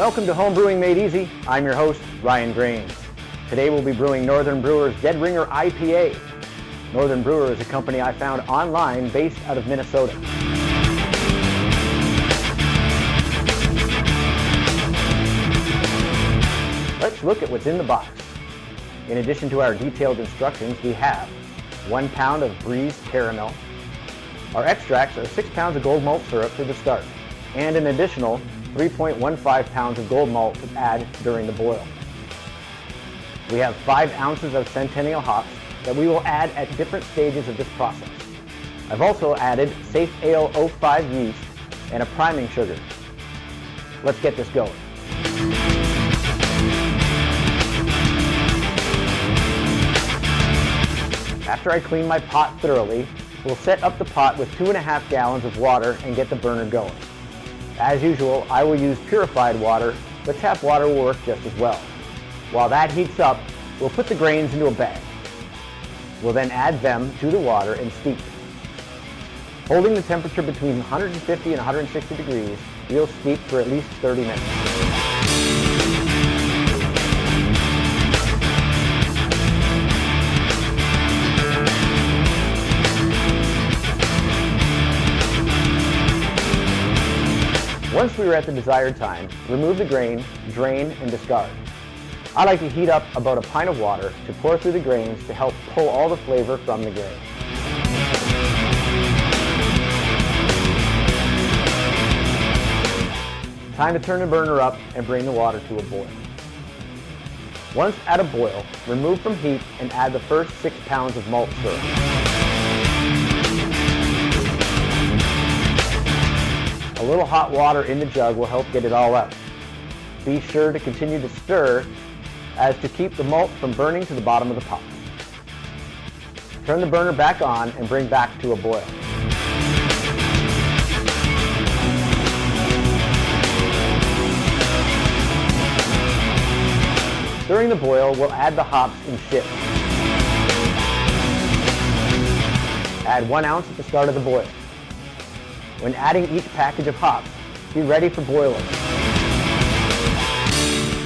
Welcome to Home Brewing Made Easy. I'm your host, Ryan Grains. Today we'll be brewing Northern Brewers Dead Ringer IPA. Northern Brewer is a company I found online based out of Minnesota. Let's look at what's in the box. In addition to our detailed instructions, we have 1 pound of breezed caramel. Our extracts are 6 pounds of gold malt syrup for the start, and an additional 3.15 pounds of gold malt to add during the boil. We have 5 ounces of Centennial hops that we will add at different stages of this process. I've also added Safe Ale 05 yeast and a priming sugar. Let's get this going. After I clean my pot thoroughly, we'll set up the pot with 2.5 gallons of water and get the burner going. As usual, I will use purified water, but tap water will work just as well. While that heats up, we'll put the grains into a bag. We'll then add them to the water and steep. Holding the temperature between 150 and 160 degrees, we'll steep for at least 30 minutes. Once we are at the desired time, remove the grain, drain, and discard. I like to heat up about a pint of water to pour through the grains to help pull all the flavor from the grain. Time to turn the burner up and bring the water to a boil. Once at a boil, remove from heat and add the first 6 pounds of malt syrup. A little hot water in the jug will help get it all out. Be sure to continue to stir as to keep the malt from burning to the bottom of the pot. Turn the burner back on and bring back to a boil. During the boil, we'll add the hops in shifts. Add 1 ounce at the start of the boil. When adding each package of hops, be ready for boiling.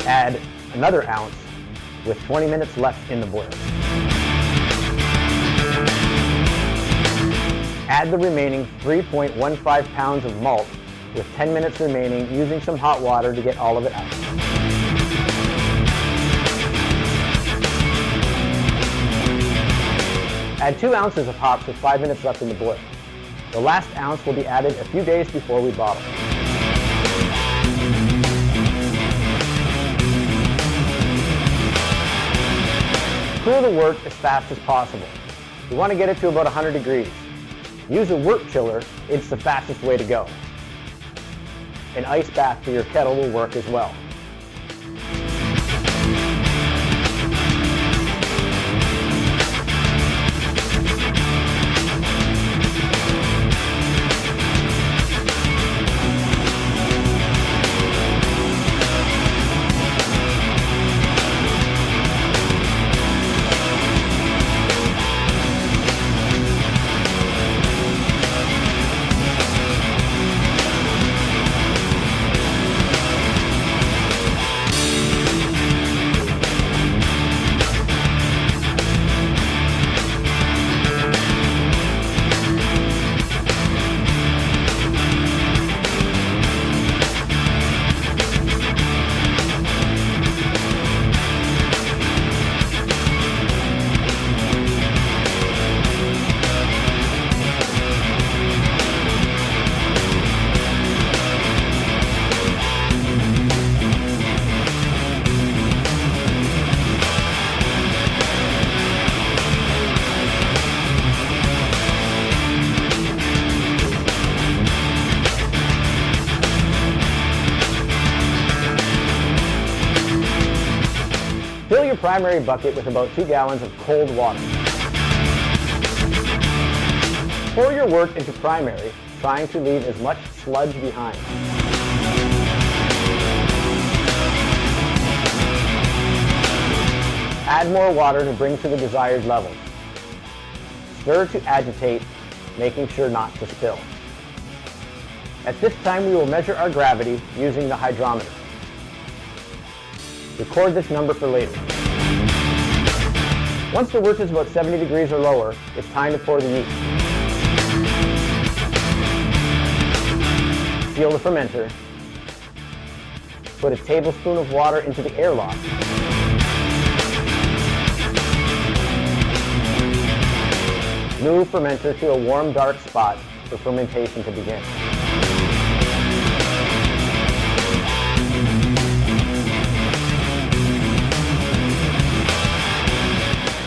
Add another ounce with 20 minutes left in the boil. Add the remaining 3.15 pounds of malt with 10 minutes remaining, using some hot water to get all of it out. Add 2 ounces of hops with 5 minutes left in the boil. The last ounce will be added a few days before we bottle. Cool the wort as fast as possible. You want to get it to about 100 degrees. Use a wort chiller, it's the fastest way to go. An ice bath for your kettle will work as well. Fill your primary bucket with about 2 gallons of cold water. Pour your wort into primary, trying to leave as much sludge behind. Add more water to bring to the desired levels. Stir to agitate, making sure not to spill. At this time, we will measure our gravity using the hydrometer. Record this number for later. Once the wort is about 70 degrees or lower, it's time to pour the yeast. Seal the fermenter. Put a tablespoon of water into the airlock. Move fermenter to a warm, dark spot for fermentation to begin.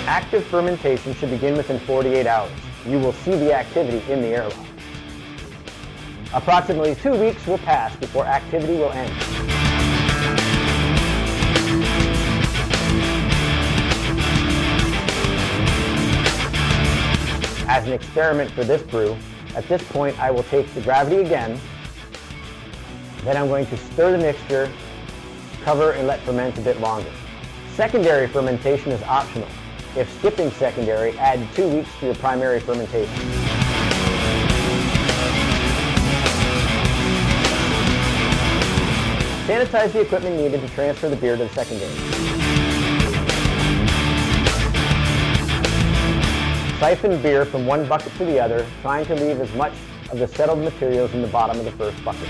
Active fermentation should begin within 48 hours. You will see the activity in the airlock. Approximately 2 weeks will pass before activity will end. As an experiment for this brew, at this point I will take the gravity again, then I'm going to stir the mixture, cover and let ferment a bit longer. Secondary fermentation is optional. If skipping secondary, add 2 weeks to your primary fermentation. Sanitize the equipment needed to transfer the beer to the secondary. Siphon beer from one bucket to the other, trying to leave as much of the settled materials in the bottom of the first bucket.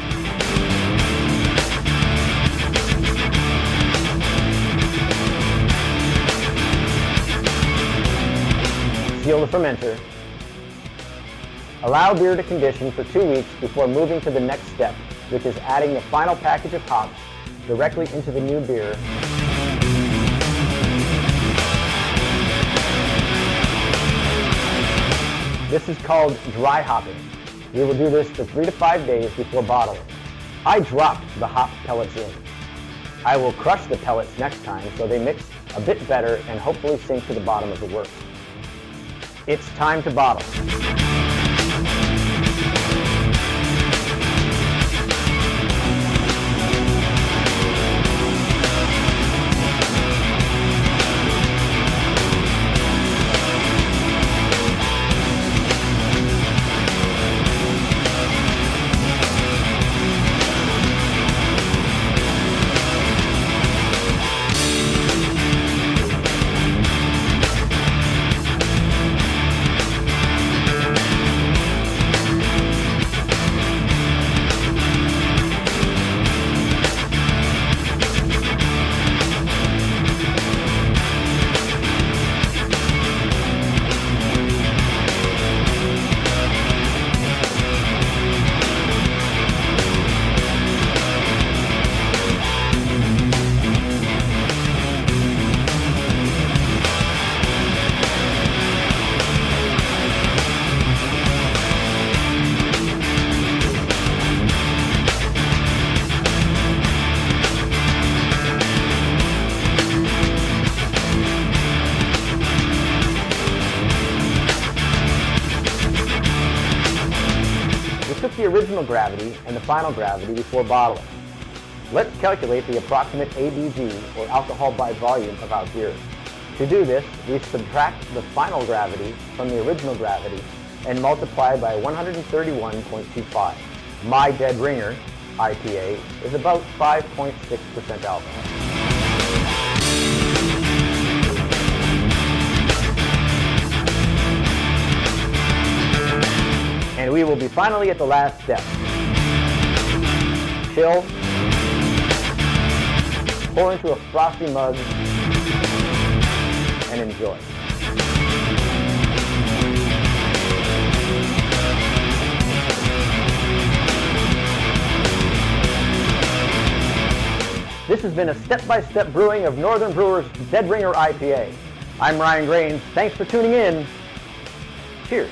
Seal the fermenter. Allow beer to condition for 2 weeks before moving to the next step, which is adding the final package of hops directly into the new beer. This is called dry hopping. We will do this for 3 to 5 days before bottling. I dropped the hop pellets in. I will crush the pellets next time so they mix a bit better and hopefully sink to the bottom of the wort. It's time to bottle. The original gravity and the final gravity before bottling. Let's calculate the approximate ABV, or alcohol by volume, of our beer. To do this, we subtract the final gravity from the original gravity and multiply by 131.25. My Dead Ringer IPA is about 5.6% alcohol. And we will be finally at the last step. Chill, pour into a frosty mug, and enjoy. This has been a step-by-step brewing of Northern Brewers Dead Ringer IPA. I'm Ryan Grains. Thanks for tuning in. Cheers.